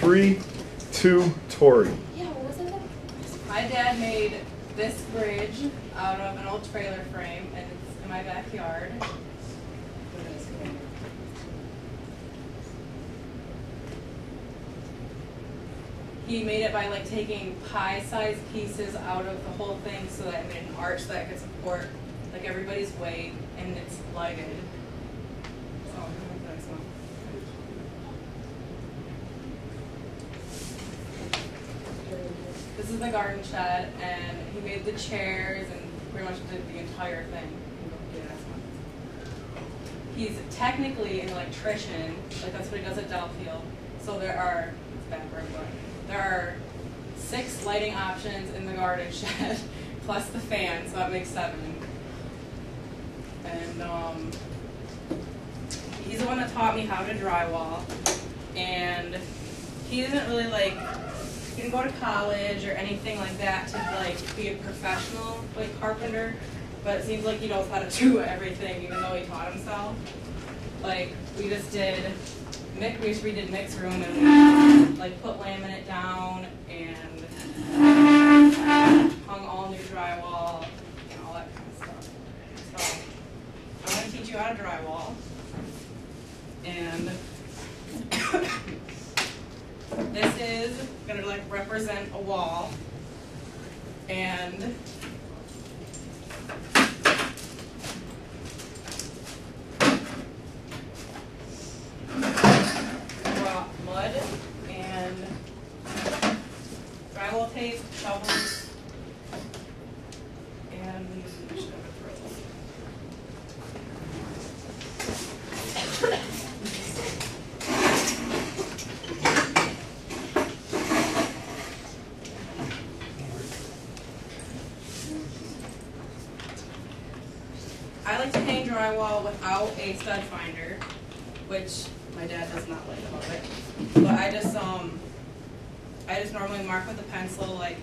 3, 2, Tori. Yeah, what was it? My dad made this bridge out of an old trailer frame, and it's in my backyard. He made it by like taking pie-sized pieces out of the whole thing so that it made an arch that could support like everybody's weight, and it's lighted. So, the next one. This is the garden shed, and he made the chairs and pretty much did the entire thing. He's technically an electrician, like that's what he does at Delfield. So there are, it's backward, but there are 6 lighting options in the garden shed, plus the fan, so that makes 7. And he's the one that taught me how to drywall, and he isn't really like, he didn't go to college or anything like that to like be a professional like carpenter, but it seems like he knows how to do everything even though he taught himself. Like we just did redid mix room and like put laminate down and hung all new drywall and all that kind of stuff. So I'm going to teach you how to drywall, and this is going to like represent a wall, and mud and drywall tape, shovels, and I like to hang drywall without a stud finder, which my dad does not like about it. But I just normally mark with a pencil like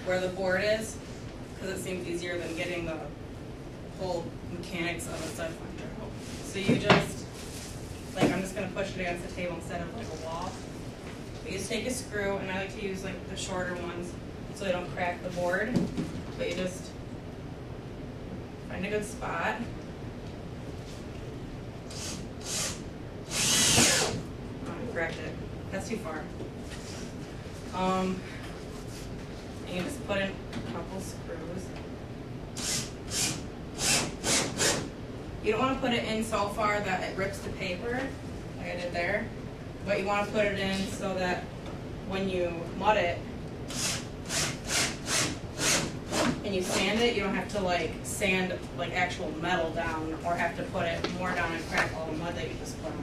where the board is, because it seems easier than getting the whole mechanics of a stud finder out. So you just, like, I'm just going to push it against the table instead of like a wall. But you just take a screw, and I like to use like the shorter ones so they don't crack the board. But you just find a good spot. Correct it. That's too far. And you just put in a couple screws. You don't want to put it in so far that it rips the paper, like I did there, but you want to put it in so that when you mud it and you sand it, you don't have to like sand like actual metal down or have to put it more down and crack all the mud that you just put on.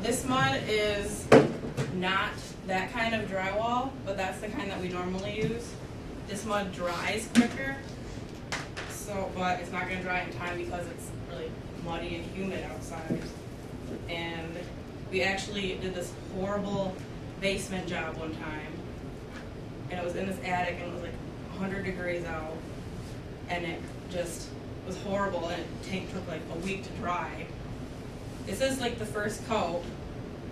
This mud is not that kind of drywall, but that's the kind that we normally use. This mud dries quicker, but it's not going to dry in time because it's really muddy and humid outside. And we actually did this horrible basement job one time, and it was in this attic, and it was like 100 degrees out, and it just was horrible, and it took like a week to dry. This is like the first coat,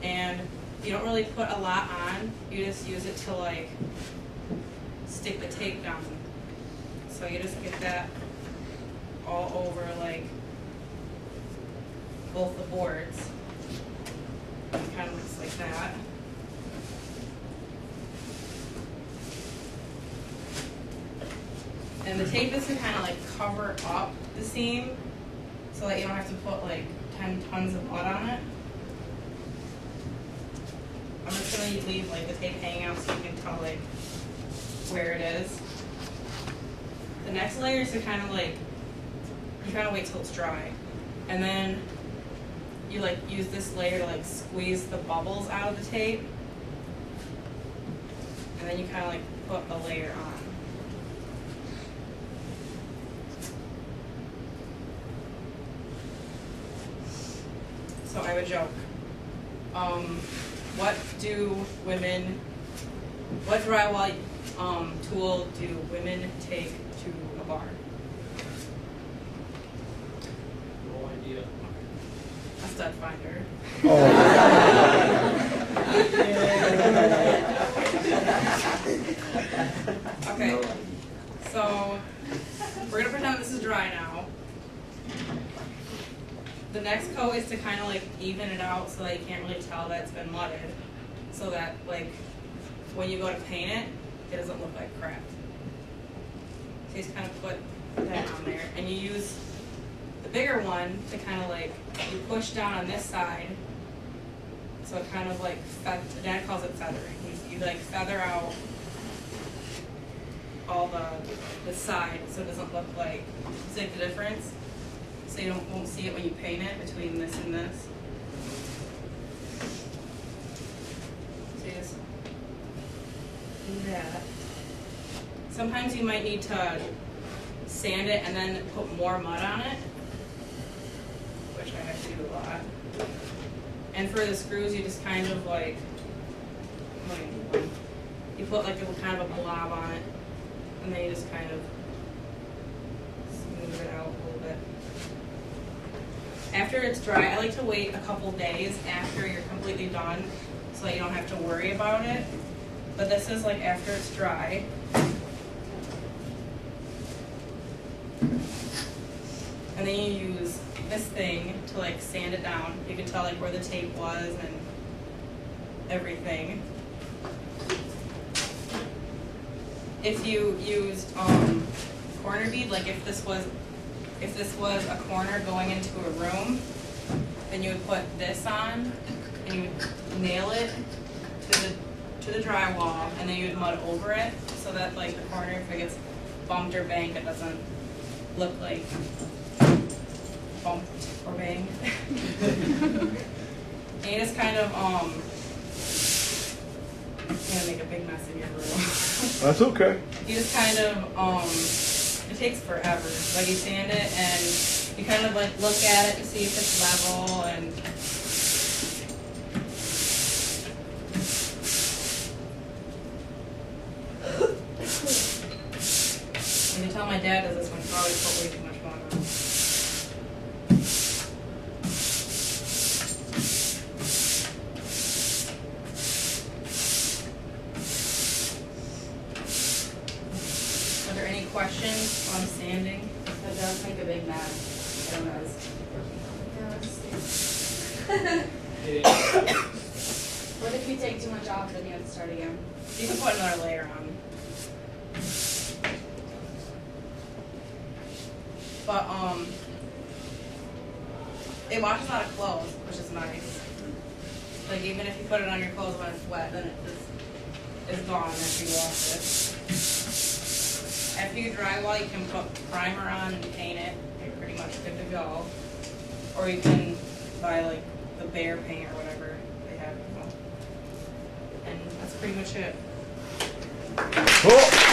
and you don't really put a lot on, you just use it to like stick the tape down. So you just get that all over like both the boards. It kind of looks like that. And the tape is to kind of like cover up the seam so that you don't have to put like 10 tons of mud on it. I'm just going to leave like the tape hanging out so you can tell like where it is. The next layer is to kind of like, you kind of wait till it's dry. And then you like use this layer to like squeeze the bubbles out of the tape. And then you kind of like put a layer on. So I have a joke. What drywall tool do women take to a bar? idea. A stud finder. Okay, so we're gonna pretend this is dry now. The next coat is to kind of like even it out so that you can't really tell that it's been mudded, so that like when you go to paint it, it doesn't look like crap. So you just kind of put that on there, and you use the bigger one to kind of like, you push down on this side, so it kind of like, Dad calls it feathering. You like feather out all the side so it doesn't look like, see the difference? So you won't see it when you paint it between this and this. So you just do that. Sometimes you might need to sand it and then put more mud on it, which I have to do a lot. And for the screws, you just kind of like, you put like a kind of a blob on it, and then you just kind of smooth it out a little bit. After it's dry, I like to wait a couple days after you're completely done so that you don't have to worry about it. But this is like after it's dry. And then you use this thing to like sand it down. You can tell like where the tape was and everything. If you used corner bead, like if this was a corner going into a room, then you would put this on and you would nail it to the drywall, and then you would mud over it so that like the corner, if it gets bumped or banged, it doesn't look like bumped or banged. And you just kind of I'm gonna make a big mess in your room. That's okay. You just kind of it takes forever. Like you sand it and you kind of like look at it to see if it's level, and you can tell my dad does this one, he always put way too much mud on. Are there any questions on sanding? That does make a big mess. It does. What if you take too much off, then you have to start again? You can put another layer on. But it washes out of clothes, which is nice. Like even if you put it on your clothes when it's wet, then it just is gone after you wash it. After you drywall, you can put primer on and paint it. You're pretty much good to go. Or you can buy like the Bear paint or whatever they have. And that's pretty much it. Cool.